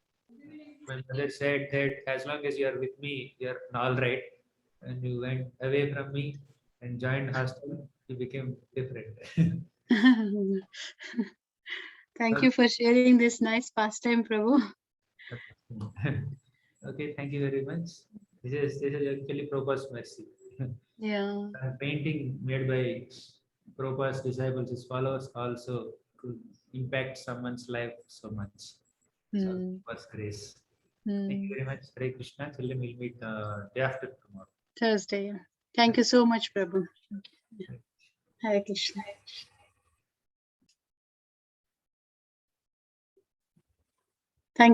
My mother said that as long as you are with me, you're all right. And you went away from me and joined hostel, you became different. Thank you for sharing this nice pastime, Prabhu. Okay, thank you very much. This is actually Prabhupada's mercy. Yeah. A painting made by Prabhupada's disciples, his followers, also could impact someone's life so much. So Prabhupada's grace. Thank you very much, Hare Krishna. Children, we'll meet day after tomorrow. Thursday. Yeah. Thank you so much, Prabhu. Hare Krishna.